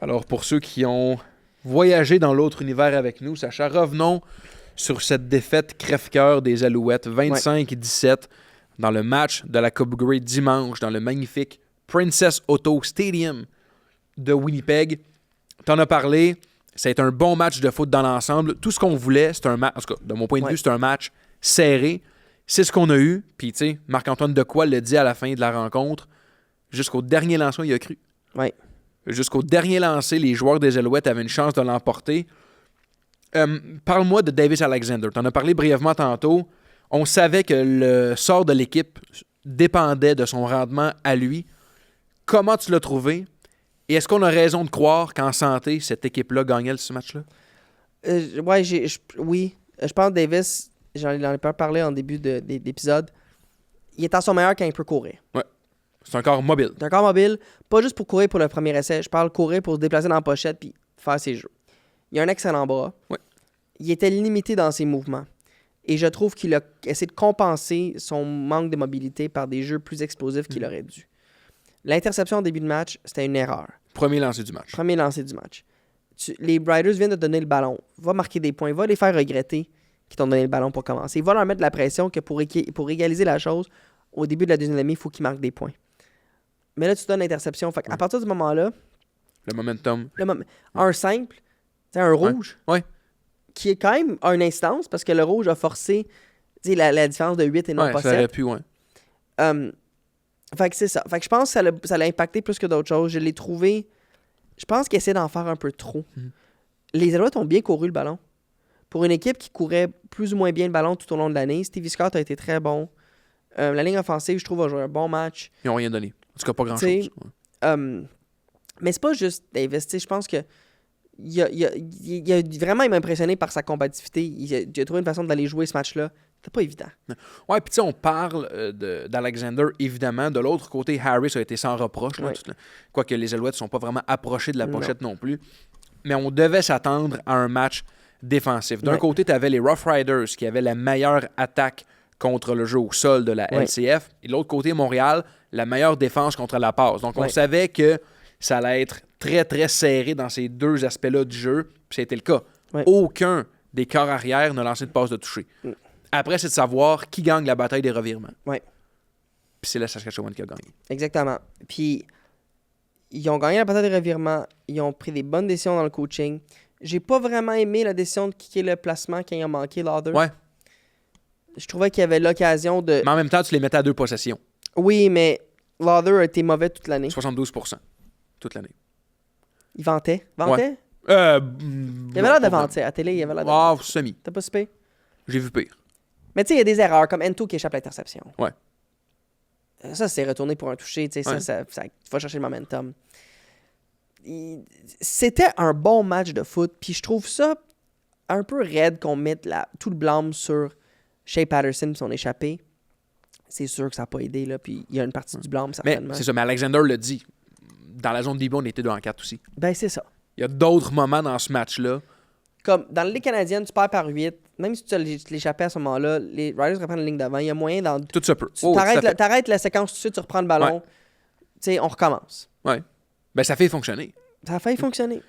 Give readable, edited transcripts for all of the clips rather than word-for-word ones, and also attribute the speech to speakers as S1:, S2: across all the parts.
S1: Alors, pour ceux qui ont voyagé dans l'autre univers avec nous, Sacha, revenons sur cette défaite crève-cœur des Alouettes, 25-17, dans le match de la Coupe Grey dimanche, dans le magnifique Princess Auto Stadium de Winnipeg. T'en as parlé, ça a été un bon match de foot dans l'ensemble. Tout ce qu'on voulait, c'est un match, en tout cas, de mon point de vue, c'est un match serré. C'est ce qu'on a eu. Puis, tu sais, Marc-Antoine Dequoy le dit à la fin de la rencontre. Jusqu'au dernier lancement, il a cru.
S2: Oui.
S1: Jusqu'au dernier lancer, les joueurs des Alouettes avaient une chance de l'emporter. Parle-moi de Davis Alexander. Tu en as parlé brièvement tantôt. On savait que le sort de l'équipe dépendait de son rendement à lui. Comment tu l'as trouvé? Et est-ce qu'on a raison de croire qu'en santé, cette équipe-là gagnait ce match-là?
S2: Oui. Je pense que Davis, j'en ai pas parlé en début d'épisode, il est à son meilleur quand il peut courir.
S1: Ouais. C'est un corps mobile.
S2: C'est un corps mobile, pas juste pour courir pour le premier essai. Je parle courir pour se déplacer dans la pochette puis faire ses jeux. Il a un excellent bras.
S1: Ouais.
S2: Il était limité dans ses mouvements. Et je trouve qu'il a essayé de compenser son manque de mobilité par des jeux plus explosifs qu'il aurait dû. L'interception au début de match, c'était une erreur.
S1: Premier lancer du match.
S2: Les Riders viennent de donner le ballon. Va marquer des points. Va les faire regretter qu'ils t'ont donné le ballon pour commencer. Va leur mettre de la pression que pour égaliser la chose, au début de la deuxième demi, il faut qu'ils marquent des points. Mais là, tu donnes l'interception. Fait à partir du moment-là...
S1: Le momentum.
S2: Un simple, un rouge,
S1: Ouais.
S2: qui est quand même une instance, parce que le rouge a forcé la différence de 8 et non pas 7.
S1: Ça aurait pu, ouais.
S2: Fait que c'est ça. Fait que je pense que ça l'a impacté plus que d'autres choses. Je l'ai trouvé... Je pense qu'il essaie d'en faire un peu trop. Les Alouettes ont bien couru le ballon. Pour une équipe qui courait plus ou moins bien le ballon tout au long de l'année, Stevie Scott a été très bon. La ligne offensive, je trouve, a joué un bon match.
S1: Ils n'ont rien donné. En tout cas, pas grand-chose.
S2: Mais c'est pas juste Davis. Je pense que il a vraiment été impressionné par sa combativité. Il a trouvé une façon d'aller jouer ce match-là. C'était pas évident.
S1: Ouais, puis tu sais, on parle d'Alexander, évidemment. De l'autre côté, Harris a été sans reproche. Là, quoique les Alouettes ne sont pas vraiment approchés de la pochette non plus. Mais on devait s'attendre à un match défensif. D'un côté, tu avais les Rough Riders qui avaient la meilleure attaque contre le jeu au sol de la LCF. Et de l'autre côté, Montréal, la meilleure défense contre la passe. Donc, on savait que ça allait être très, très serré dans ces deux aspects-là du jeu. Puis c'était le cas. Aucun des corps arrière n'a lancé de passe de toucher. Après, c'est de savoir qui gagne la bataille des revirements. Puis c'est la Saskatchewan qui a gagné.
S2: Exactement. Puis, ils ont gagné la bataille des revirements. Ils ont pris des bonnes décisions dans le coaching. J'ai pas vraiment aimé la décision de kicker le placement quand il a manqué Lauder.
S1: Ouais.
S2: Je trouvais qu'il y avait l'occasion de...
S1: Mais en même temps, tu les mettais à 2 possessions.
S2: Oui, mais Lauder a été mauvais toute l'année.
S1: 72% toute l'année.
S2: Il vantait. Vantait?
S1: Il
S2: avait l'air de vanter. À la télé, il avait l'air de vanter.
S1: Semi.
S2: T'as pas super?
S1: J'ai vu pire.
S2: Mais tu sais, il y a des erreurs, comme Ento qui échappe l'interception.
S1: Ouais.
S2: Ça, c'est retourné pour un toucher. Tu sais, ça va chercher le momentum. C'était un bon match de foot. Puis je trouve ça un peu raide qu'on mette tout le blâme sur Shea Patterson et son échappé. C'est sûr que ça n'a pas aidé. Là, puis il y a une partie du blâme, certainement.
S1: Mais c'est ça. Mais Alexander le dit. Dans la zone début, on était 2-4 aussi.
S2: Ben, c'est ça.
S1: Il y a d'autres moments dans ce match-là.
S2: Comme dans la Ligue canadienne, tu perds par 8. Même si tu l'échappais à ce moment-là, les Riders reprennent la ligne d'avant. Il y a moyen dans...
S1: Tout ça peut.
S2: T'arrêtes la séquence tout de suite, tu reprends le ballon. Tu sais, on recommence.
S1: Ouais. Ben, ça fait fonctionner.
S2: Ça a failli fonctionner.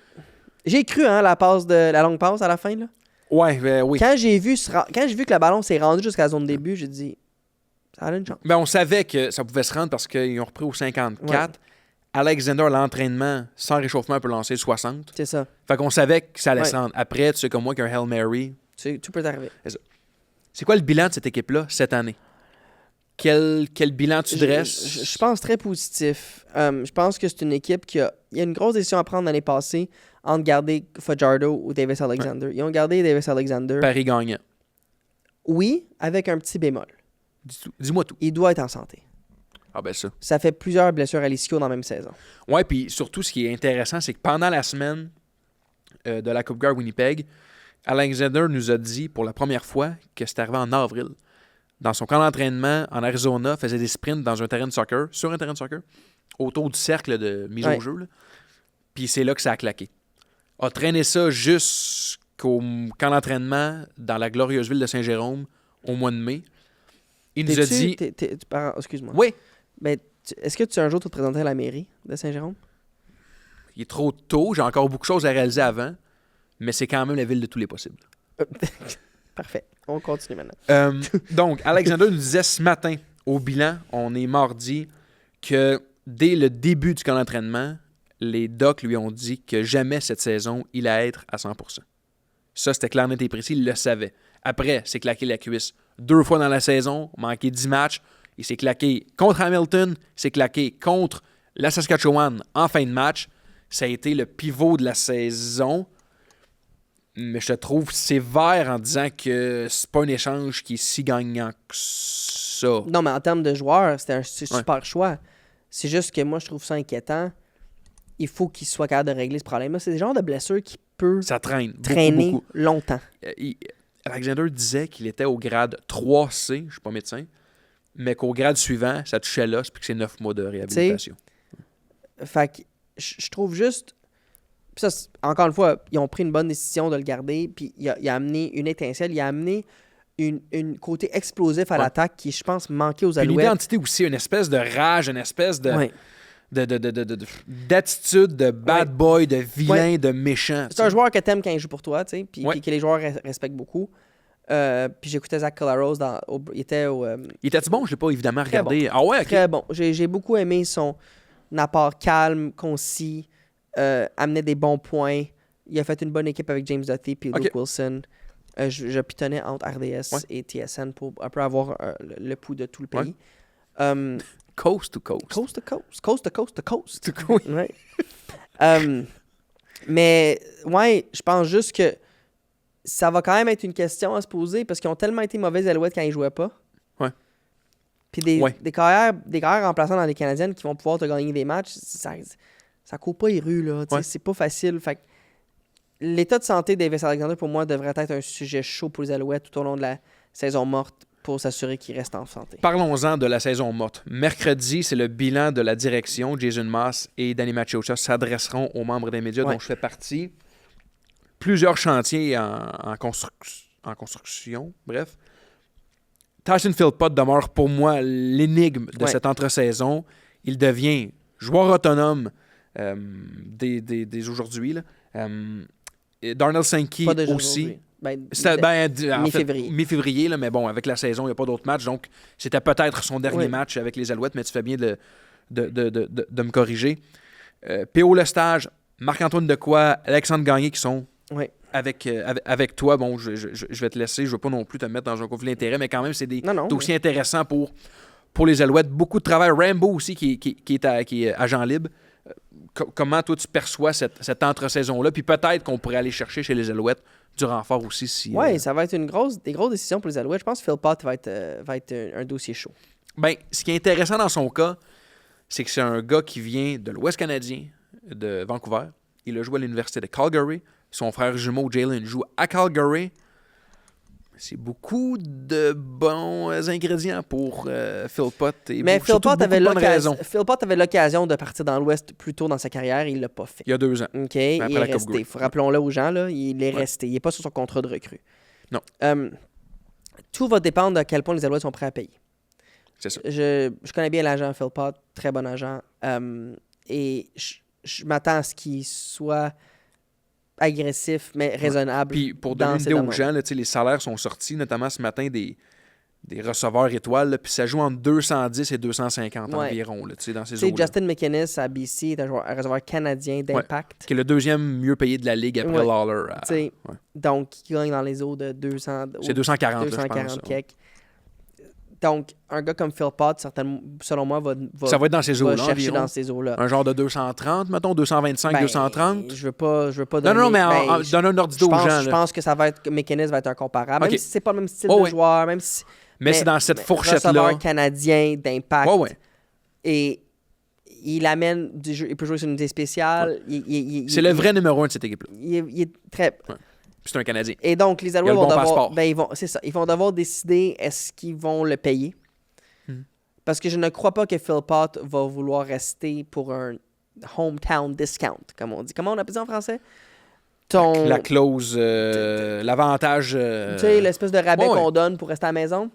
S2: J'ai cru, la longue passe à la fin, là.
S1: Ouais, ben oui.
S2: Quand j'ai vu que le ballon s'est rendu jusqu'à la zone début, j'ai dit, ça a une chance.
S1: Ben, on savait que ça pouvait se rendre parce qu'ils ont repris au 54. Ouais. Alexander, à l'entraînement, sans réchauffement, peut lancer 60.
S2: C'est ça.
S1: Fait qu'on savait que ça allait se rendre. Après, tu sais comme moi qu'un Hail Mary...
S2: Tout peut arriver.
S1: C'est quoi le bilan de cette équipe-là cette année? Quel bilan tu dresses?
S2: Je pense très positif. Je pense que c'est une équipe il y a une grosse décision à prendre l'année passée entre garder Fajardo ou Davis Alexander. Ils ont gardé Davis Alexander.
S1: Paris gagnant.
S2: Oui, avec un petit bémol.
S1: Dis-moi tout.
S2: Il doit être en santé.
S1: Ah ben ça.
S2: Ça fait plusieurs blessures à l'ischio dans la même saison.
S1: Ouais, puis surtout, ce qui est intéressant, c'est que pendant la semaine de la Coupe Grey Winnipeg, Alexander nous a dit pour la première fois que c'était arrivé en avril. Dans son camp d'entraînement en Arizona, faisait des sprints dans un terrain de soccer, sur un terrain de soccer, autour du cercle de mise au jeu. Là. Puis c'est là que ça a claqué. A traîné ça jusqu'au camp d'entraînement dans la glorieuse ville de Saint-Jérôme au mois de mai. Il nous a dit...
S2: Excuse-moi.
S1: Oui.
S2: Mais est-ce que tu un jour te présentais à la mairie de Saint-Jérôme?
S1: il est trop tôt. J'ai encore beaucoup de choses à réaliser avant. Mais c'est quand même la ville de tous les possibles.
S2: Parfait. On continue maintenant.
S1: Donc, Alexander nous disait ce matin, au bilan, on est mardi, que dès le début du camp d'entraînement, les Docs lui ont dit que jamais cette saison, il allait être à 100%. Ça, c'était clair, net et précis, il le savait. Après, c'est claqué la cuisse 2 fois dans la saison, manqué 10 matchs. Il s'est claqué contre Hamilton, il s'est claqué contre la Saskatchewan en fin de match. Ça a été le pivot de la saison. Mais je te trouve sévère en disant que c'est pas un échange qui est si gagnant que ça.
S2: Non, mais en termes de joueurs, c'était un super choix. C'est juste que moi, je trouve ça inquiétant. Il faut qu'il soit capable de régler ce problème-là. C'est des genres de blessures qui peuvent traîner beaucoup. Longtemps.
S1: Alexander disait qu'il était au grade 3C, je ne suis pas médecin, mais qu'au grade suivant, ça touchait l'os puis que c'est 9 mois de réhabilitation.
S2: Fait que je trouve juste... Ça, encore une fois, ils ont pris une bonne décision de le garder, puis il a amené une étincelle, il a amené une côté explosif à l'attaque qui, je pense, manquait aux Alouettes.
S1: Une identité aussi, une espèce de rage, une espèce d'attitude de bad boy, de vilain, de méchant.
S2: C'est un joueur que t'aimes quand il joue pour toi, tu sais, puis que les joueurs respectent beaucoup. Puis j'écoutais Zach Collaros, il était au...
S1: Il était-tu bon? Je l'ai pas évidemment regardé.
S2: Bon.
S1: Ah ouais, ok.
S2: Très bon. J'ai beaucoup aimé son apport calme, concis, amenait des bons points. Il a fait une bonne équipe avec James Duthie puis Luke Wilson. Je pitonnais entre RDS et TSN pour un peu avoir le pouls de tout le pays.
S1: Coast to coast.
S2: Coast to coast. Coast to coast to coast. Ouais. Mais, ouais, je pense juste que ça va quand même être une question à se poser parce qu'ils ont tellement été mauvais Alouettes quand ils jouaient pas.
S1: Ouais.
S2: Puis des carrières remplaçants dans les Canadiennes qui vont pouvoir te gagner des matchs, ça court pas les rues, là. C'est pas facile. Fait que l'état de santé d'Elvis Alexander, pour moi, devrait être un sujet chaud pour les Alouettes tout au long de la saison morte pour s'assurer qu'il reste en santé.
S1: Parlons-en de la saison morte. Mercredi, c'est le bilan de la direction. Jason Maas et Danny Machocha s'adresseront aux membres des médias dont je fais partie. Plusieurs chantiers en construction. Bref. Tyson Philpott demeure pour moi l'énigme de cette entre-saison. Il devient joueur autonome dès aujourd'hui. Darnell Sankey aussi.
S2: Mi-février.
S1: Mi-février, là, mais bon, avec la saison, il n'y a pas d'autres matchs. Donc, c'était peut-être son dernier match avec les Alouettes, mais tu fais bien de me corriger. P.O. Lestage, Marc-Antoine Dequoy, Alexandre Gagné qui sont avec toi. Bon, je vais te laisser. Je ne veux pas non plus te mettre dans un conflit d'intérêt, mais quand même, c'est des dossiers intéressants pour les Alouettes. Beaucoup de travail. Rambo aussi qui est agent libre. Comment toi tu perçois cette entre-saison-là? Puis peut-être qu'on pourrait aller chercher chez les Alouettes du renfort aussi.
S2: Oui, ça va être des grosses décisions pour les Alouettes. Je pense que Philpott va être un dossier chaud.
S1: Bien, ce qui est intéressant dans son cas, c'est que c'est un gars qui vient de l'Ouest canadien, de Vancouver. Il a joué à l'université de Calgary. Son frère jumeau, Jalen, joue à Calgary. C'est beaucoup de bons ingrédients pour Philpott.
S2: Mais Philpott avait l'occasion de partir dans l'Ouest plus tôt dans sa carrière. Il ne l'a pas fait.
S1: Il y a 2 ans.
S2: OK, il est resté. Rappelons-le aux gens, là, il est resté. Il n'est pas sur son contrat de recrue.
S1: Non.
S2: Tout va dépendre de à quel point les Alouettes sont prêts à payer.
S1: C'est ça.
S2: Je connais bien l'agent Philpott, très bon agent. Et je m'attends à ce qu'il soit agressif, mais raisonnable.
S1: Puis pour donner une idée aux gens, là, les salaires sont sortis, notamment ce matin, des receveurs étoiles, là, puis ça joue entre 210 et 250 environ là, dans ces eaux-là.
S2: Justin McInnes à BC est un receveur canadien d'Impact.
S1: Qui est le deuxième mieux payé de la Ligue après Lawler.
S2: Donc, qui gagne dans les eaux de 200...
S1: C'est 240,
S2: 240
S1: là, je pense.
S2: Quelques. Donc, un gars comme Philpott, certainement, selon moi, va
S1: ça va être dans ces eaux-là,
S2: chercher
S1: environ.
S2: dans ces eaux-là.
S1: Un genre de 230, mettons, 225, 230.
S2: Je veux pas donner...
S1: Non, mais donne un ordre d'idée aux gens.
S2: Je pense que ça va être... McInnes va être un comparable. Même si c'est pas le même style de joueur, même si...
S1: Mais c'est dans cette fourchette-là.
S2: Receveur canadien d'Impact.
S1: Ouais.
S2: Et il amène du jeu. Il peut jouer sur une unité spéciale.
S1: C'est le vrai numéro 1 de cette équipe-là.
S2: Il est très...
S1: Ouais. C'est un Canadien.
S2: Et donc, les Alouettes
S1: vont devoir...
S2: c'est ça. Ils vont devoir décider est-ce qu'ils vont le payer. Parce que je ne crois pas que Philpott va vouloir rester pour un hometown discount, comme on dit. Comment on appelle ça en français?
S1: La clause, l'avantage...
S2: Tu sais, l'espèce de rabais qu'on donne pour rester à la maison.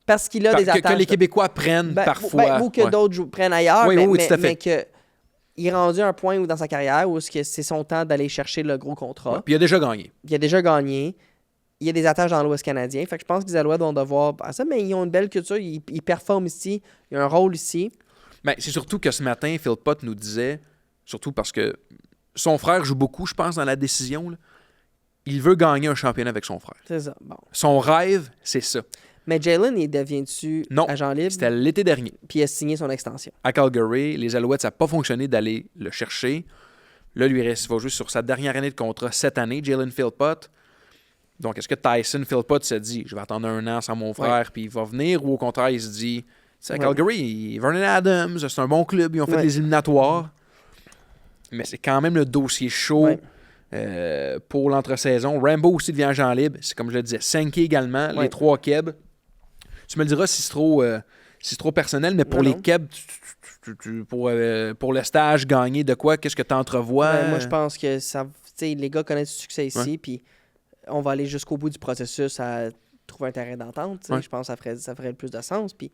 S2: Parce qu'il a des attaches...
S1: Que les Québécois prennent parfois.
S2: Ou que d'autres prennent ailleurs.
S1: Oui, tout à fait.
S2: Mais que il est rendu à un point où, dans sa carrière où c'est son temps d'aller chercher le gros contrat.
S1: Ouais, puis il a déjà gagné.
S2: Il a déjà gagné. Il y a des attaches dans l'Ouest canadien. Fait que je pense que les Alouettes vont devoir... ça, mais ils ont une belle culture. Ils performent ici. Il y a un rôle ici.
S1: Ben, c'est surtout que ce matin, Phil Pott nous disait, surtout parce que son frère joue beaucoup, je pense, dans la décision. Là. Il veut gagner un championnat avec son frère.
S2: C'est ça. Bon.
S1: Son rêve, c'est ça.
S2: Mais Jalen, il devient-tu agent libre?
S1: C'était l'été dernier.
S2: Puis il a signé son extension.
S1: À Calgary, les Alouettes, ça n'a pas fonctionné d'aller le chercher. Là, lui, il va jouer sur sa dernière année de contrat cette année, Jalen Philpott. Donc, est-ce que Tyson Philpott se dit, je vais attendre un an sans mon frère, puis il va venir, ou au contraire, il se dit, c'est à Calgary, Vernon Adams, c'est un bon club, ils ont fait des éliminatoires. Mais c'est quand même le dossier chaud pour l'entre-saison. Rambo aussi devient agent libre. C'est comme je le disais, Sankey également, les 3 Keb. Tu me le diras si c'est trop personnel, mais pour les Keb, pour le stage, gagner de quoi, qu'est-ce que tu entrevois?
S2: Moi, je pense que les gars connaissent du succès ici, puis on va aller jusqu'au bout du processus à trouver un terrain d'entente. Je pense que ça ferait le plus de sens. Puis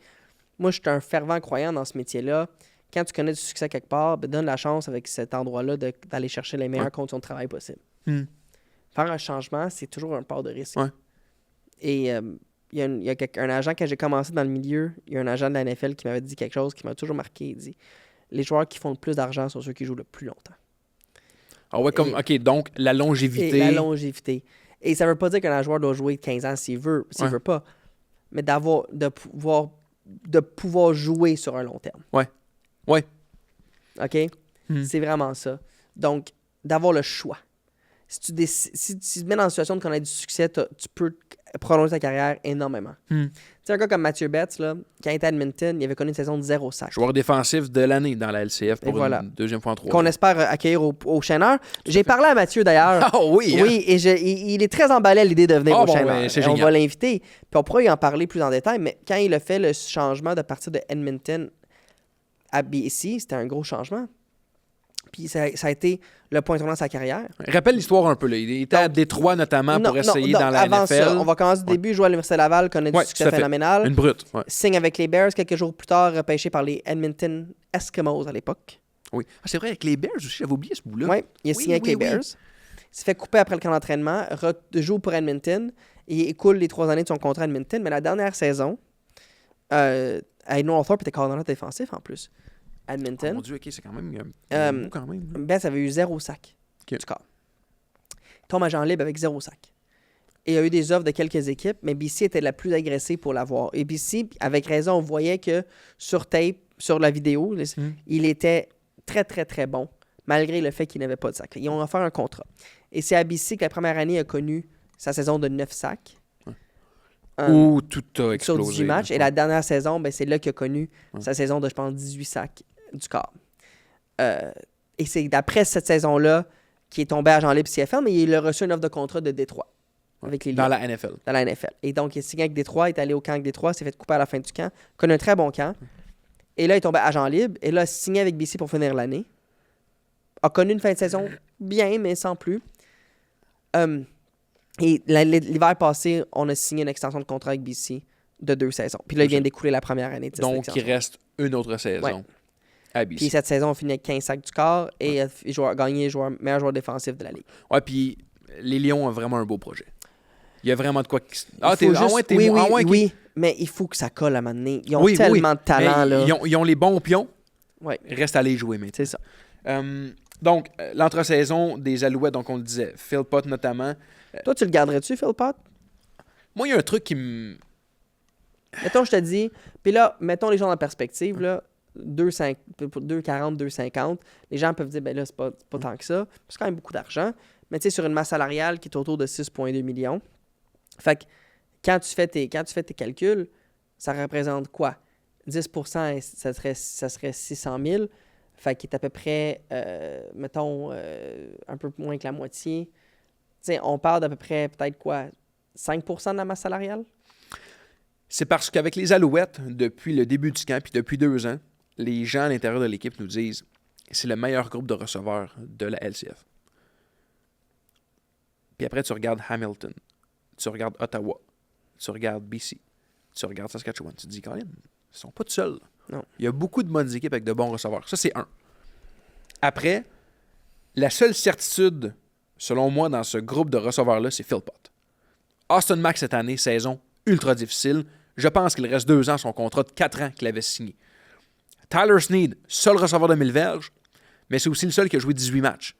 S2: moi, je suis un fervent croyant dans ce métier-là. Quand tu connais du succès quelque part, donne la chance avec cet endroit-là d'aller chercher les meilleures conditions de travail possibles. Faire un changement, c'est toujours un part de risque. Et il y a un agent, quand j'ai commencé dans le milieu, il y a un agent de la NFL qui m'avait dit quelque chose qui m'a toujours marqué. Il dit, les joueurs qui font le plus d'argent sont ceux qui jouent le plus longtemps.
S1: Ah ouais, OK, donc la longévité.
S2: La longévité. Et ça veut pas dire qu'un joueur doit jouer 15 ans s'il veut pas, mais de pouvoir jouer sur un long terme.
S1: Ouais.
S2: OK? C'est vraiment ça. Donc, d'avoir le choix. Si tu te mets dans une situation de connaître du succès, tu peux prolonger ta carrière énormément. Tu sais, un gars comme Mathieu Betts, là, quand il était à Edmonton, il avait connu une saison de 0 sac.
S1: Joueur défensif de l'année dans la LCF pour une deuxième fois en 3 ans.
S2: Qu'on espère accueillir au Chaîneur. J'ai parlé à Mathieu d'ailleurs.
S1: Ah oui!
S2: Oui, et il est très emballé à l'idée de venir au Chaîneur.
S1: Ben, c'est génial.
S2: On va l'inviter. Puis on pourra y en parler plus en détail, mais quand il a fait le changement de partir de Edmonton à BC, c'était un gros changement. Puis ça a été le point tournant de sa carrière.
S1: Rappelle l'histoire un peu. Là. Il était à Détroit notamment pour essayer dans la
S2: avant
S1: NFL.
S2: Ça, on va commencer du début. Jouer à l'Université Laval, connaît du succès phénoménal.
S1: Une brute.
S2: Signe avec les Bears quelques jours plus tard, repêché par les Edmonton Eskimos à l'époque.
S1: Oui. Ah, c'est vrai, avec les Bears aussi, j'avais oublié ce bout-là.
S2: Oui, il a signé avec les Bears. Il s'est fait couper après le camp d'entraînement, joue pour Edmonton et écoule les 3 années de son contrat à Edmonton. Mais la dernière saison, Northrop était coordonnateur défensif en plus. Edmonton.
S1: Oh mon Dieu, OK, c'est quand même quand même.
S2: Ben, ça avait eu 0 sac du corps. Il tombe agent libre avec 0 sac. Et il y a eu des offres de quelques équipes, mais BC était la plus agressée pour l'avoir. Et BC, avec raison, on voyait que sur tape, sur la vidéo, il était très, très, très bon, malgré le fait qu'il n'avait pas de sac. Ils ont offert un contrat. Et c'est à BC que la première année a connu sa saison de 9 sacs.
S1: Où tout a explosé.
S2: Sur 18 matchs. Et la dernière saison, ben, c'est là qu'il a connu sa saison de, je pense, 18 sacs du corps. Et c'est d'après cette saison-là qu'il est tombé agent libre CFL, mais il a reçu une offre de contrat de Détroit. Avec les
S1: dans la NFL.
S2: Dans la NFL. Et donc, il est signé avec Détroit, il est allé au camp avec Détroit, s'est fait couper à la fin du camp, connu un très bon camp. Et là, il est tombé agent libre. Et là, signé avec BC pour finir l'année. A connu une fin de saison bien, mais sans plus. Et l'hiver passé, on a signé une extension de contrat avec BC de 2 saisons. Puis là, il vient d'écouler la première année de cette
S1: Donc,
S2: extension.
S1: il reste une autre saison à BC.
S2: Puis cette saison, on finit avec 15 sacs du corps et il a gagné meilleur joueur défensif de la Ligue.
S1: Ouais, puis les Lions ont vraiment un beau projet. Il y a vraiment de quoi...
S2: Oui, mais il faut que ça colle à un moment donné. Ils ont tellement de talent.
S1: Là. Ils ont les bons pions.
S2: Ouais.
S1: Il reste à les jouer maintenant.
S2: C'est ça.
S1: Donc, l'entre-saison des Alouettes, donc on le disait, Philpott notamment.
S2: Toi, tu le garderais-tu, Philpott?
S1: Moi, il y a un truc qui me...
S2: Mettons, je te dis... Puis là, mettons les gens en perspective, là. 2,40, 2,50. Les gens peuvent dire, ben là, c'est pas tant que ça. C'est quand même beaucoup d'argent. Mais tu sais, sur une masse salariale qui est autour de 6,2 millions. Fait que quand tu fais tes calculs, ça représente quoi? 10%, ça serait 600 000. Fait qu'il est à peu près, mettons, un peu moins que la moitié. Tu sais, on parle d'à peu près, peut-être quoi? 5% de la masse salariale?
S1: C'est parce qu'avec les Alouettes, depuis le début du camp, puis depuis 2 ans, les gens à l'intérieur de l'équipe nous disent c'est le meilleur groupe de receveurs de la LCF. Puis après, tu regardes Hamilton, tu regardes Ottawa, tu regardes BC, tu regardes Saskatchewan. Tu te dis, Colin, ils sont pas tout seuls.
S2: Non.
S1: Il y a beaucoup de bonnes équipes avec de bons receveurs. Ça, c'est un. Après, la seule certitude, selon moi, dans ce groupe de receveurs-là, c'est Philpott. Austin Mack, cette année, saison ultra difficile. Je pense qu'il reste 2 ans son contrat de 4 ans qu'il avait signé. Tyler Snead, seul receveur de 1000 verges, mais c'est aussi le seul qui a joué 18 matchs.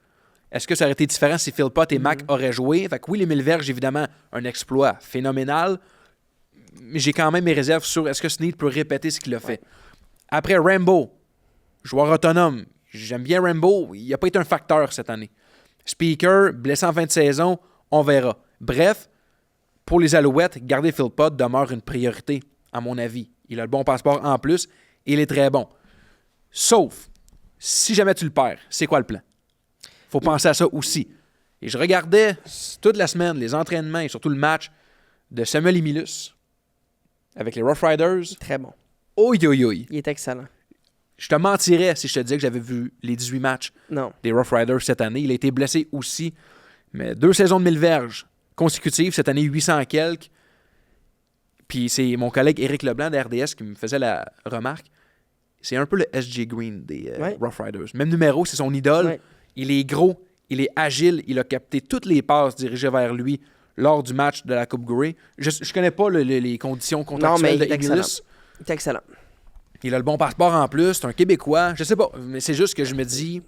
S1: Est-ce que ça aurait été différent si Philpott et Mack auraient joué? Fait que oui, les 1000 verges, évidemment, un exploit phénoménal, mais j'ai quand même mes réserves sur est-ce que Snead peut répéter ce qu'il a fait. Après, Rambo, joueur autonome. J'aime bien Rambo. Il n'a pas été un facteur cette année. Speaker, blessé en fin de saison, on verra. Bref, pour les Alouettes, garder Philpott demeure une priorité, à mon avis. Il a le bon passeport en plus et il est très bon. Sauf, si jamais tu le perds, c'est quoi le plan? Faut penser à ça aussi. Et je regardais toute la semaine les entraînements et surtout le match de Samuel Emilus avec les Rough Riders.
S2: Très bon.
S1: Oi, oi, oi.
S2: Il est excellent.
S1: Je te mentirais si je te disais que j'avais vu les 18 matchs des Rough Riders cette année. Il a été blessé aussi. Mais 2 saisons de 1000 verges consécutives. Cette année, 800 quelques. Puis c'est mon collègue Éric Leblanc de RDS qui me faisait la remarque. C'est un peu le SJ Green des Rough Riders. Même numéro, c'est son idole. Ouais. Il est gros, il est agile. Il a capté toutes les passes dirigées vers lui lors du match de la Coupe Grey. Je connais pas les conditions contractuelles de Emilus.
S2: Il est excellent.
S1: Il a le bon passeport en plus, c'est un Québécois. Je sais pas, mais c'est juste que je me dis,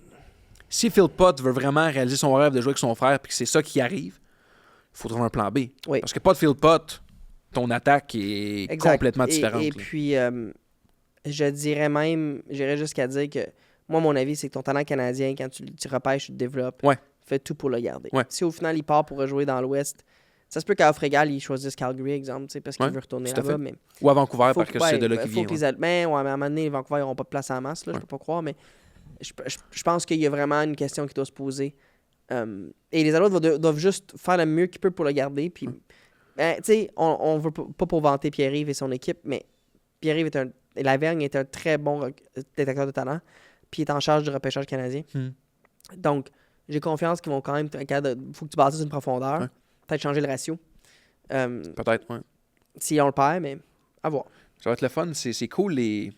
S1: si Philpott veut vraiment réaliser son rêve de jouer avec son frère et que c'est ça qui arrive, il faut trouver un plan B.
S2: Oui.
S1: Parce que pas de Philpott, ton attaque est complètement différente.
S2: Et puis, j'irais jusqu'à dire que, moi, mon avis, c'est que ton talent canadien, quand tu repêches, tu le développes, fais tout pour le garder.
S1: Ouais.
S2: Si au final, il part pour rejouer dans l'Ouest, ça se peut qu'à offre égale, il choisisse Calgary, exemple, parce qu'il veut retourner là-bas. Mais
S1: ou à Vancouver, parce que c'est de là qu'il vient.
S2: Mais à un moment donné, Vancouver n'auront pas de place en masse, là, je peux pas croire, mais je pense qu'il y a vraiment une question qui doit se poser. Et les Alouettes doivent juste faire le mieux qu'ils peuvent pour le garder. Puis, on veut pas pour vanter Pierre-Yves et son équipe, mais Pierre-Yves Lavergne est un très bon détecteur de talent, puis il est en charge du repêchage canadien. Donc, j'ai confiance qu'ils vont quand même... Il faut que tu bâtisses une profondeur. Peut-être changer le ratio.
S1: Peut-être, oui.
S2: Si on le perd, mais à voir.
S1: Ça va être le fun. C'est cool, les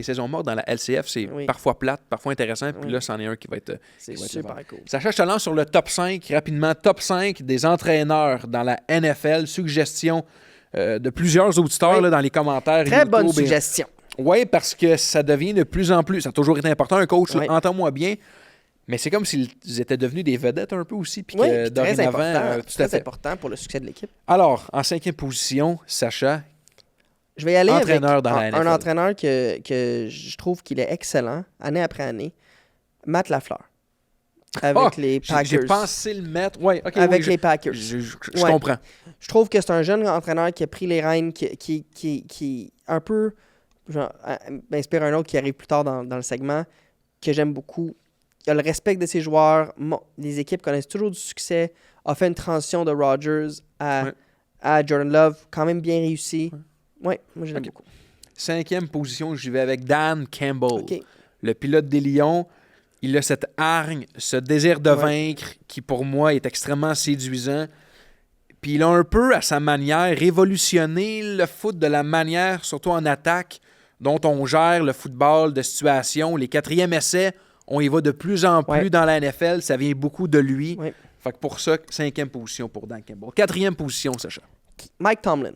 S1: saisons mortes dans la LCF, c'est parfois plate, parfois intéressant. Puis là, c'en est un qui va être...
S2: C'est super cool.
S1: Sacha, je te lance sur le top 5, rapidement. Top 5 des entraîneurs dans la NFL. Suggestion de plusieurs auditeurs là, dans les commentaires.
S2: Très bonne suggestion.
S1: Oui, parce que ça devient de plus en plus... Ça a toujours été important, un coach, entends-moi bien. Mais c'est comme s'ils étaient devenus des vedettes un peu aussi. Puis que dorénavant,
S2: très important pour le succès de l'équipe.
S1: Alors, en 5e position, Sacha,
S2: je vais y aller
S1: entraîneur
S2: avec
S1: dans la NFL.
S2: Un entraîneur que je trouve qu'il est excellent, année après année, Matt Lafleur. Avec les Packers.
S1: J'ai pensé le mettre. Ouais, okay,
S2: avec les Packers.
S1: Je comprends.
S2: Je trouve que c'est un jeune entraîneur qui a pris les rênes, qui un peu m'inspire un autre qui arrive plus tard dans le segment, que j'aime beaucoup. Il a le respect de ses joueurs. Les équipes connaissent toujours du succès. A fait une transition de Rodgers à Jordan Love, quand même bien réussi. Oui, moi je l'aime beaucoup.
S1: 5e position, j'y vais avec Dan Campbell. Le pilote des Lions. Il a cette hargne, ce désir de vaincre qui, pour moi, est extrêmement séduisant. Puis il a un peu, à sa manière, révolutionné le foot de la manière, surtout en attaque, dont on gère le football de situation. Les 4e essais, on y va de plus en plus dans la NFL. Ça vient beaucoup de lui. Fait que pour ça, 5e position pour Dan Campbell. 4e position, Sacha.
S2: Mike Tomlin.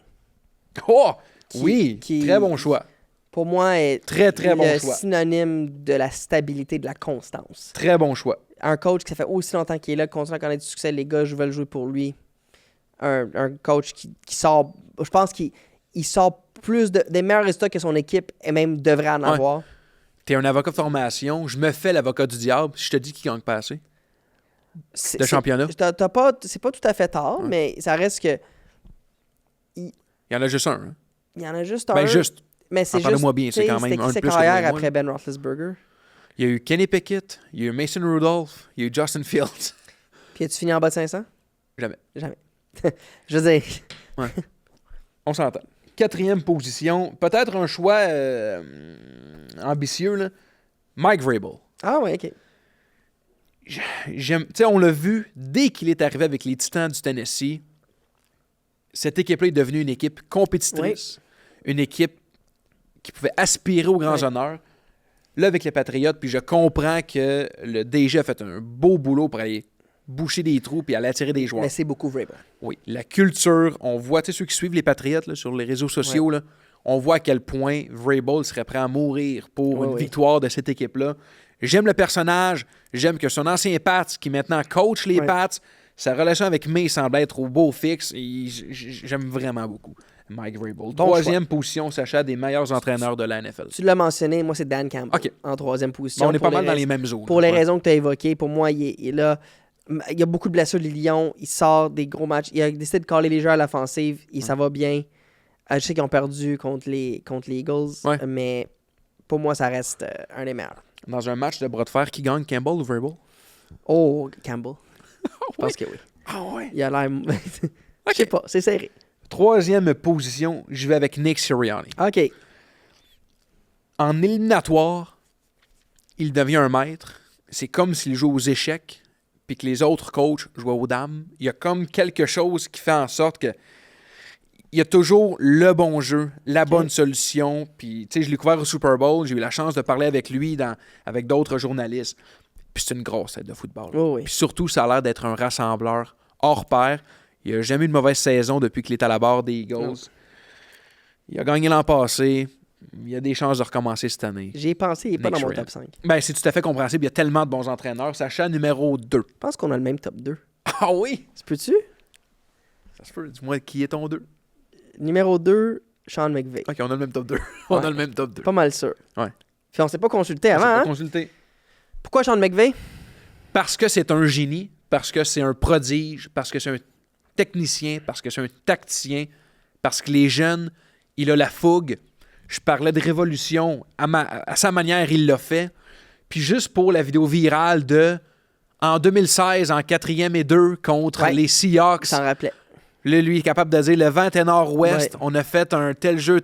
S1: Oh! Très bon choix.
S2: Pour moi, est
S1: très bon
S2: le
S1: choix.
S2: Synonyme de la stabilité, de la constance.
S1: Très bon choix.
S2: Un coach qui ça fait aussi longtemps qu'il est là, continue à connaître du succès. Les gars, je veux jouer pour lui. Un coach qui sort... Je pense qu'il sort plus des meilleurs résultats que son équipe et même devrait en avoir.
S1: T'es un avocat de formation. Je me fais l'avocat du diable. Je te dis qu'il gagne pas assez. De championnat.
S2: C'est pas tout à fait tard, mais ça reste que...
S1: Il y en a juste un. Hein?
S2: Il y en a juste un.
S1: Ben juste.
S2: Mais c'est
S1: Parle-moi bien, c'est quand même un de plus
S2: carrière après Ben Roethlisberger.
S1: Il y a eu Kenny Pickett, il y a eu Mason Rudolph, il y a eu Justin Fields.
S2: Puis as-tu fini en bas de 500?
S1: Jamais.
S2: Je veux dire...
S1: Ouais. On s'entend. 4e position, peut-être un choix ambitieux, là. Mike Vrabel.
S2: Ah ouais, OK.
S1: J'aime, tu sais, on l'a vu dès qu'il est arrivé avec les Titans du Tennessee. Cette équipe-là est devenue une équipe compétitrice, une équipe qui pouvait aspirer aux grands honneurs. là avec les Patriots, puis je comprends que le DG a fait un beau boulot pour aller boucher des trous puis aller attirer des joueurs.
S2: Mais c'est beaucoup Vrabel.
S1: Oui, la culture, on voit, tu sais, ceux qui suivent les Patriots là, sur les réseaux sociaux, là, on voit à quel point Vrabel serait prêt à mourir pour une victoire de cette équipe-là. J'aime le personnage, j'aime que son ancien Pats, qui maintenant coach les Pats, sa relation avec May semble être au beau fixe. J'aime vraiment beaucoup Mike Vrabel. Troisième position, Sacha, des meilleurs entraîneurs de la NFL.
S2: Tu l'as mentionné, moi c'est Dan Campbell en troisième position.
S1: Bon, on est pas mal dans les mêmes zones.
S2: Pour les raisons que tu as évoquées, pour moi, il est là. Il y a beaucoup de blessures, les Lions. Il sort des gros matchs. Il a décidé de caller les jeux à l'offensive. Ça va bien. Je sais qu'ils ont perdu contre les Eagles, mais pour moi, ça reste un des meilleurs.
S1: Dans un match de bras de fer, qui gagne, Campbell ou Vrabel?
S2: Oh, Campbell. Je pense que oui.
S1: Ah ouais?
S2: Il a l'air... Je sais pas, c'est serré.
S1: Troisième position, je vais avec Nick Sirianni.
S2: OK.
S1: En éliminatoire, il devient un maître. C'est comme s'il joue aux échecs puis que les autres coachs jouaient aux dames. Il y a comme quelque chose qui fait en sorte que il y a toujours le bon jeu, la bonne solution. Puis, tu sais, je l'ai couvert au Super Bowl. J'ai eu la chance de parler avec lui, avec d'autres journalistes. Puis c'est une grosse tête de football.
S2: Oh oui.
S1: Puis surtout, ça a l'air d'être un rassembleur hors pair. Il n'a jamais eu de mauvaise saison depuis qu'il est à la barre des Eagles. Non. Il a gagné l'an passé. Il y a des chances de recommencer cette année.
S2: J'y ai pensé, il n'est pas dans mon top 5.
S1: Ben, c'est tout à fait compréhensible. Il y a tellement de bons entraîneurs. Sacha, numéro 2.
S2: Je pense qu'on a le même top 2.
S1: Ah oui?
S2: Tu peux-tu?
S1: Ça se peut. Dis-moi, qui est ton 2?
S2: Numéro 2, Sean McVay.
S1: OK, on a le même top 2. On a le même top 2.
S2: Pas mal sûr.
S1: Ouais.
S2: Puis on s'est pas consulté avant, hein?
S1: Consulté.
S2: Pourquoi Sean McVay?
S1: Parce que c'est un génie, parce que c'est un prodige, parce que c'est un technicien, parce que c'est un tacticien, parce que les jeunes, il a la fougue. Je parlais de révolution. À sa manière, il l'a fait. Puis juste pour la vidéo virale en 2016, en 4e et 2 contre les Seahawks.
S2: S'en rappelait.
S1: Là, lui est capable de dire le vent est nord-ouest. On a fait un tel jeu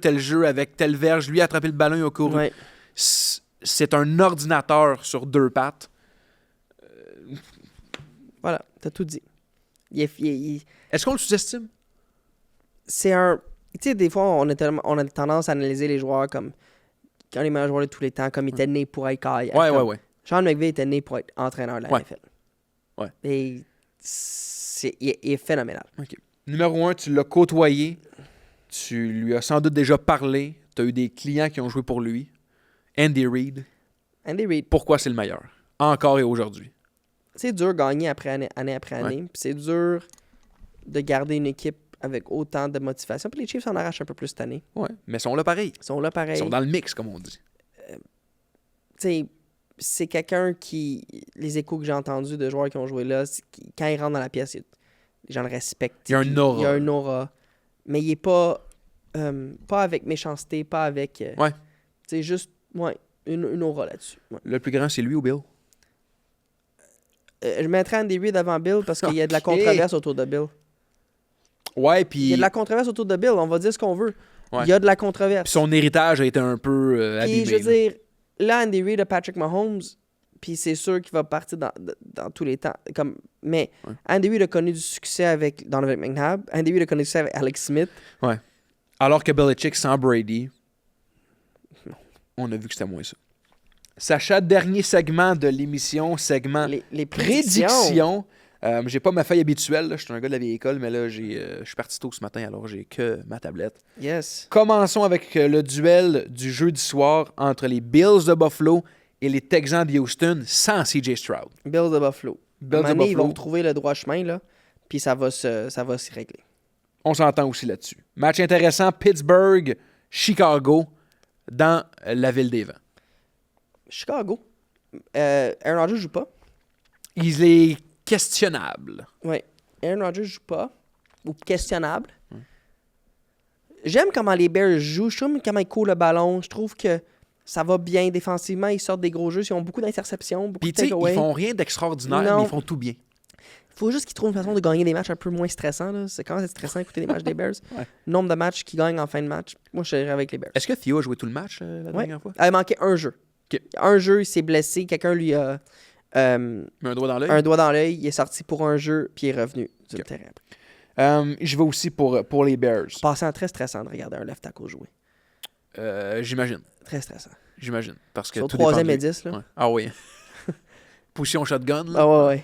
S1: avec telle verge. Lui a attrapé le ballon, il a couru.
S2: Ouais.
S1: C'est un ordinateur sur 2 pattes.
S2: Voilà, t'as tout dit.
S1: Est-ce qu'on le sous-estime?
S2: C'est un... Tu sais, des fois, on a tendance à analyser les joueurs comme quand les meilleurs joueurs de tous les temps, comme ils étaient nés pour être carrière.
S1: Ouais.
S2: Sean McVay était né pour être entraîneur de la NFL.
S1: Ouais.
S2: Et il est phénoménal.
S1: OK. Numéro 1, tu l'as côtoyé. Tu lui as sans doute déjà parlé. Tu as eu des clients qui ont joué pour lui. Andy Reid.
S2: Andy Reid.
S1: Pourquoi c'est le meilleur? Encore et aujourd'hui.
S2: C'est dur de gagner année après année. Puis c'est dur de garder une équipe avec autant de motivation. Puis les Chiefs en arrachent un peu plus cette année.
S1: Ouais, mais ils sont là pareil.
S2: Ils sont
S1: dans le mix, comme on dit.
S2: Tu sais, c'est quelqu'un qui... Les échos que j'ai entendus de joueurs qui ont joué là, quand ils rentrent dans la pièce, les gens le respectent.
S1: Il y a un aura.
S2: Il y a un aura. Mais il est pas avec méchanceté, pas avec... C'est juste, une aura là-dessus. Ouais.
S1: Le plus grand, c'est lui ou Bill?
S2: Je mettrais Andy Reid avant Bill parce qu'il y a de la controverse autour de Bill.
S1: Ouais, puis...
S2: Il y a de la controverse autour de Bill, on va dire ce qu'on veut.
S1: Ouais.
S2: Il y a de la controverse.
S1: Puis son héritage a été un peu abîmé.
S2: Puis je veux dire, là, Andy Reid a Patrick Mahomes, puis c'est sûr qu'il va partir dans tous les temps. Mais Andy Reid a connu du succès avec Donovan McNabb. Andy Reid a connu du succès avec Alex Smith.
S1: Ouais. Alors que Belichick sans Brady, on a vu que c'était moins ça. Sacha, dernier segment de l'émission,
S2: les
S1: prédictions. J'ai pas ma feuille habituelle, là. Je suis un gars de la vieille école, mais là, je suis parti tôt ce matin, alors j'ai que ma tablette.
S2: Yes.
S1: Commençons avec le duel du jeudi soir entre les Bills de Buffalo et les Texans de Houston sans CJ Stroud.
S2: Bills de Buffalo.
S1: Buffalo.
S2: Ils vont trouver le droit chemin, là, puis ça va s'y régler.
S1: On s'entend aussi là-dessus. Match intéressant, Pittsburgh, Chicago, dans la ville des vents.
S2: Chicago. Aaron Rodgers joue pas.
S1: Il est questionnable.
S2: Oui. Aaron Rodgers joue pas. Ou questionnable. J'aime comment les Bears jouent. Je trouve comment ils courent le ballon. Je trouve que ça va bien défensivement. Ils sortent des gros jeux. Ils ont beaucoup d'interceptions, beaucoup de takeaways.
S1: Ils font rien d'extraordinaire, mais ils font tout bien.
S2: Il faut juste qu'ils trouvent une façon de gagner des matchs un peu moins stressants. Là. C'est quand même stressant d'écouter les matchs des Bears. Nombre de matchs qu'ils gagnent en fin de match. Moi, je serais avec les Bears.
S1: Est-ce que Theo a joué tout le match la dernière fois?
S2: Il manquait un jeu.
S1: Okay.
S2: Un jeu, il s'est blessé. Quelqu'un lui a...
S1: un doigt dans l'œil?
S2: Un doigt dans l'œil. Il est sorti pour un jeu, puis il est revenu sur le terrain.
S1: Je vais aussi pour les Bears.
S2: Passant très stressant de regarder un left tackle jouer.
S1: J'imagine.
S2: Très stressant.
S1: j'imagine. Parce que
S2: Sur
S1: tout dépend
S2: 3e
S1: de
S2: et
S1: lui.
S2: 10, là.
S1: Ouais. Ah oui. Position shotgun, là.
S2: Ah ouais.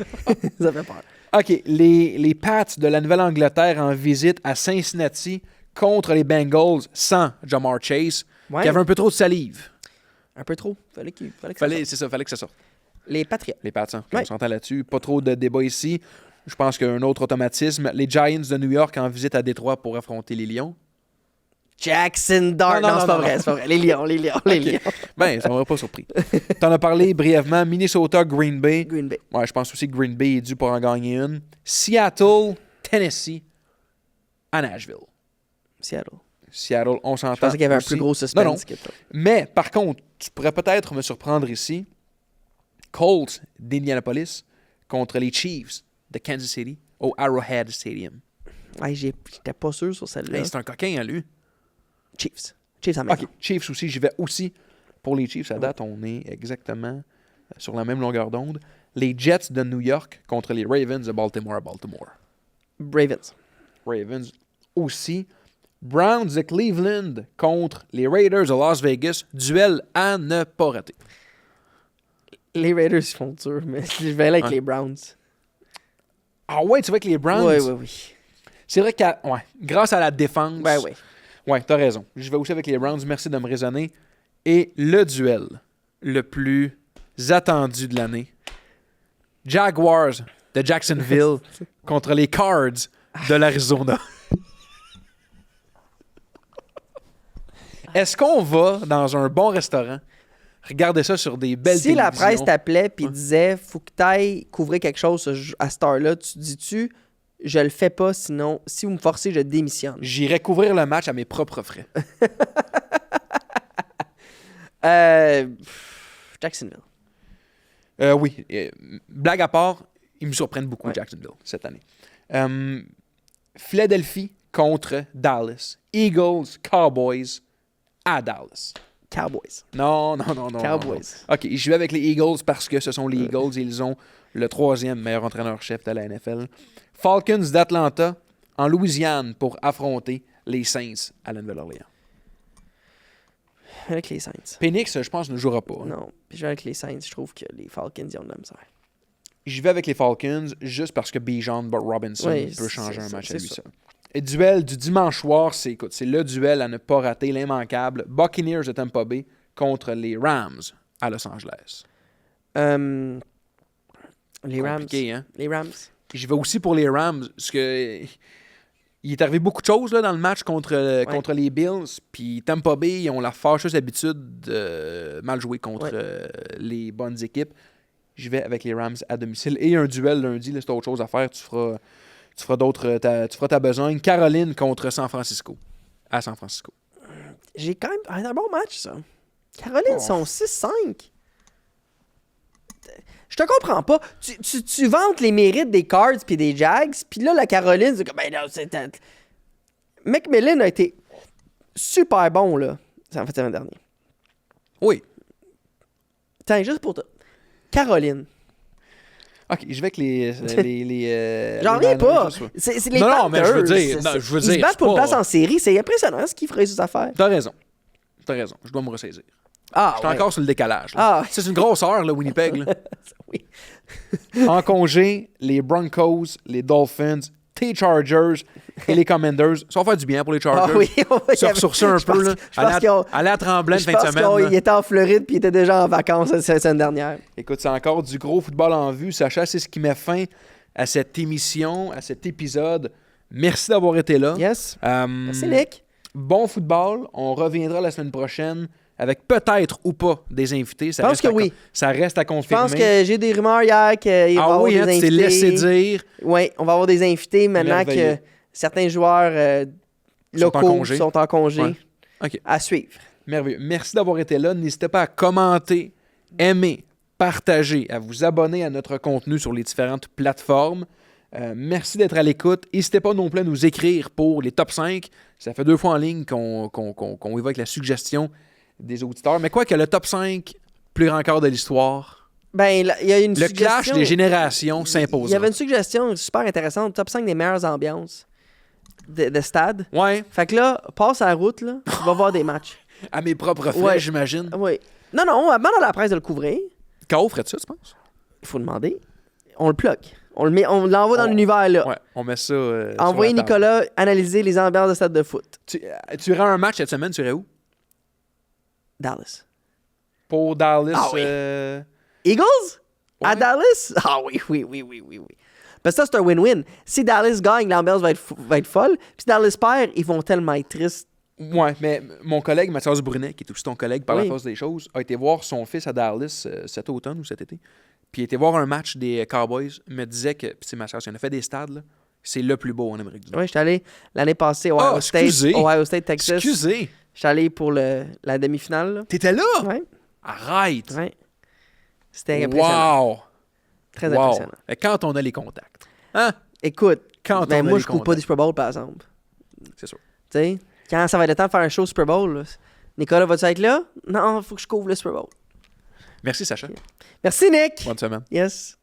S2: Ça fait peur.
S1: OK, les Pats de la Nouvelle-Angleterre en visite à Cincinnati contre les Bengals sans Jamar Chase,
S2: Ouais.
S1: qui avait un peu trop de salive.
S2: Un peu trop. Fallait que ça sorte.
S1: C'est ça, fallait que ça sorte.
S2: Les Patriots.
S1: Les Pats, hein,
S2: Ouais.
S1: on s'entend là-dessus. Pas trop de débat ici. Je pense qu'il y a un autre automatisme. Les Giants de New York en visite à Détroit pour affronter les Lions.
S2: Jackson Dart. Non, c'est pas vrai, c'est pas vrai. Les Lions.
S1: OK. Ben, ça m'aurait pas surpris. T'en as parlé brièvement. Minnesota, Green Bay.
S2: Green Bay.
S1: Ouais, je pense aussi que Green Bay est dû pour en gagner une. Seattle, Tennessee, à Nashville. Seattle, on s'entend.
S2: Je pensais qu'il y avait
S1: aussi.
S2: un plus gros suspense
S1: Non.
S2: que ça.
S1: Mais, par contre, tu pourrais peut-être me surprendre ici. Colts d'Indianapolis contre les Chiefs de Kansas City au Arrowhead Stadium.
S2: Ouais, j'étais pas sûr sur celle-là.
S1: Hey, c'est un coquin, hein, lui.
S2: Chiefs à maison.
S1: OK, Chiefs aussi. J'y vais aussi pour les Chiefs. À date, on est exactement sur la même longueur d'onde. Les Jets de New York contre les Ravens de Baltimore à Baltimore. Ravens aussi. Browns de Cleveland contre les Raiders de Las Vegas. Duel à ne pas rater.
S2: Les Raiders font dur, mais je vais aller avec les Browns.
S1: Ah ouais, tu vois que les Browns...
S2: Oui.
S1: C'est vrai que grâce à la défense...
S2: Ben oui.
S1: Ouais, t'as raison. Je vais aussi avec les Browns. Merci de me raisonner. Et le duel le plus attendu de l'année. Jaguars de Jacksonville contre les Cards de l'Arizona. Est-ce qu'on va dans un bon restaurant regarder ça sur des belles
S2: Si la
S1: télévisions?
S2: presse t'appelait et disait faut que tu ailles couvrir quelque chose à cette heure-là, tu dis-tu je le fais pas, sinon si vous me forcez, je démissionne.
S1: J'irai couvrir le match à mes propres frais.
S2: Jacksonville.
S1: Oui. Blague à part, ils me surprennent beaucoup, Jacksonville, cette année. Philadelphie contre Dallas. Eagles, Cowboys à Dallas.
S2: Cowboys.
S1: Non.
S2: Cowboys.
S1: Non. OK, je vais avec les Eagles parce que ce sont les Eagles et ils ont le 3e meilleur entraîneur-chef de la NFL. Falcons d'Atlanta en Louisiane pour affronter les Saints à la Nouvelle-Orléans.
S2: Avec les Saints.
S1: Penix, je pense, ne jouera pas. Hein.
S2: Non. Puis je vais avec les Saints. Je trouve que les Falcons, ils ont de la misère.
S1: Je vais avec les Falcons juste parce que Bijan Robinson peut changer un match à lui seul. Et duel du dimanche soir, c'est le duel à ne pas rater, l'immanquable. Buccaneers de Tampa Bay contre les Rams à Los Angeles.
S2: Les Rams.
S1: Hein?
S2: Les Rams.
S1: Je vais aussi pour les Rams parce que il est arrivé beaucoup de choses là, dans le match contre les Bills. Puis Tampa Bay, ils ont la fâcheuse habitude de mal jouer contre les bonnes équipes. Je vais avec les Rams à domicile. Et un duel lundi, là, c'est autre chose à faire. Tu feras ta besogne. Caroline contre San Francisco. À San Francisco.
S2: J'ai quand même un bon match, ça. Caroline sont 6-5. Je te comprends pas. Tu vantes les mérites des Cards puis des Jags, puis là, la Caroline, c'est comme, ben non, c'est... McMillan a été super bon, là, en fait, l'année dernière.
S1: Oui.
S2: Tiens, juste pour toi. Caroline.
S1: OK, je vais avec les
S2: J'en reviens pas. C'est les Panthers.
S1: Non, mais je veux dire... Ils
S2: se battent pour une place en série. C'est impressionnant ce qu'ils feraient sur affaires.
S1: T'as raison. Je dois me ressaisir.
S2: Je
S1: suis encore sur le décalage. C'est une grosse heure, là, Winnipeg. Là.
S2: Oui.
S1: En congé, les Broncos, les Dolphins, les Chargers et les Commanders. Ça va faire du bien pour les Chargers. Se ressourcer un peu. Là. Aller à Tremblant fin de semaine.
S2: Il était en Floride puis il était déjà en vacances la semaine dernière.
S1: Écoute, c'est encore du gros football en vue. Sacha, c'est ce qui met fin à cette émission, à cet épisode. Merci d'avoir été là.
S2: Yes. Merci, Nick.
S1: Bon football. On reviendra la semaine prochaine avec peut-être ou pas des invités.
S2: Je pense que oui.
S1: Ça reste à confirmer.
S2: Je pense que j'ai des rumeurs hier qu'il va y avoir des invités.
S1: Tu t'es laissé dire.
S2: Oui, on va avoir des invités maintenant que certains joueurs locaux sont en congé.
S1: Ouais. Okay.
S2: À suivre.
S1: Merveilleux. Merci d'avoir été là. N'hésitez pas à commenter, aimer, partager, à vous abonner à notre contenu sur les différentes plateformes. Merci d'être à l'écoute. N'hésitez pas non plus à nous écrire pour les top 5. Ça fait 2 fois en ligne qu'on évoque la suggestion des auditeurs. Mais quoi que le top 5 plus grand quart de l'histoire,
S2: il y a une
S1: le clash des générations s'impose.
S2: Il y avait une suggestion super intéressante, top 5 des meilleures ambiances de stade.
S1: Ouais.
S2: Fait que là, passe à la route, là, tu vas voir des matchs.
S1: À mes propres frais, j'imagine.
S2: Oui. Non, demande à la presse de le couvrir.
S1: K.O. ferait ça, tu penses?
S2: Il faut demander. On le plug. On l'envoie dans l'univers, là.
S1: Ouais, on met ça.
S2: Envoyer Nicolas analyser les ambiances de stade de foot.
S1: Tu irais un match cette semaine, tu irais où?
S2: Dallas.
S1: Pour Dallas.
S2: Ah oui. Eagles?
S1: Ouais.
S2: À Dallas? Ah oui. Parce que ça, c'est un win-win. Si Dallas gagne, l'ambiance va être folle. Puis si Dallas perd, ils vont tellement être tristes.
S1: Ouais, mais mon collègue Mathias Brunet, qui est aussi ton collègue par
S2: Oui.
S1: la force des choses, a été voir son fils à Dallas cet automne ou cet été. Puis il était voir un match des Cowboys. Il me disait que, puis Mathias, il en a fait des stades, là. C'est le plus beau en Amérique du Nord.
S2: Oui, j'étais allé l'année passée au Ohio State, Texas.
S1: Excusez.
S2: J'étais allé pour la demi-finale. Là.
S1: T'étais là?
S2: Ouais.
S1: Arrête.
S2: Ouais. C'était impressionnant.
S1: Wow.
S2: Très impressionnant.
S1: Et quand on a les contacts. Hein?
S2: Écoute,
S1: Quand on a
S2: moi,
S1: les
S2: je couvre pas
S1: contacts.
S2: du Super Bowl, par exemple.
S1: C'est sûr.
S2: Tu sais, quand ça va être le temps de faire un show Super Bowl, là, Nicolas, vas-tu être là? Non, il faut que je couvre le Super Bowl.
S1: Merci, Sacha.
S2: Merci, Nick.
S1: Bonne semaine.
S2: Yes.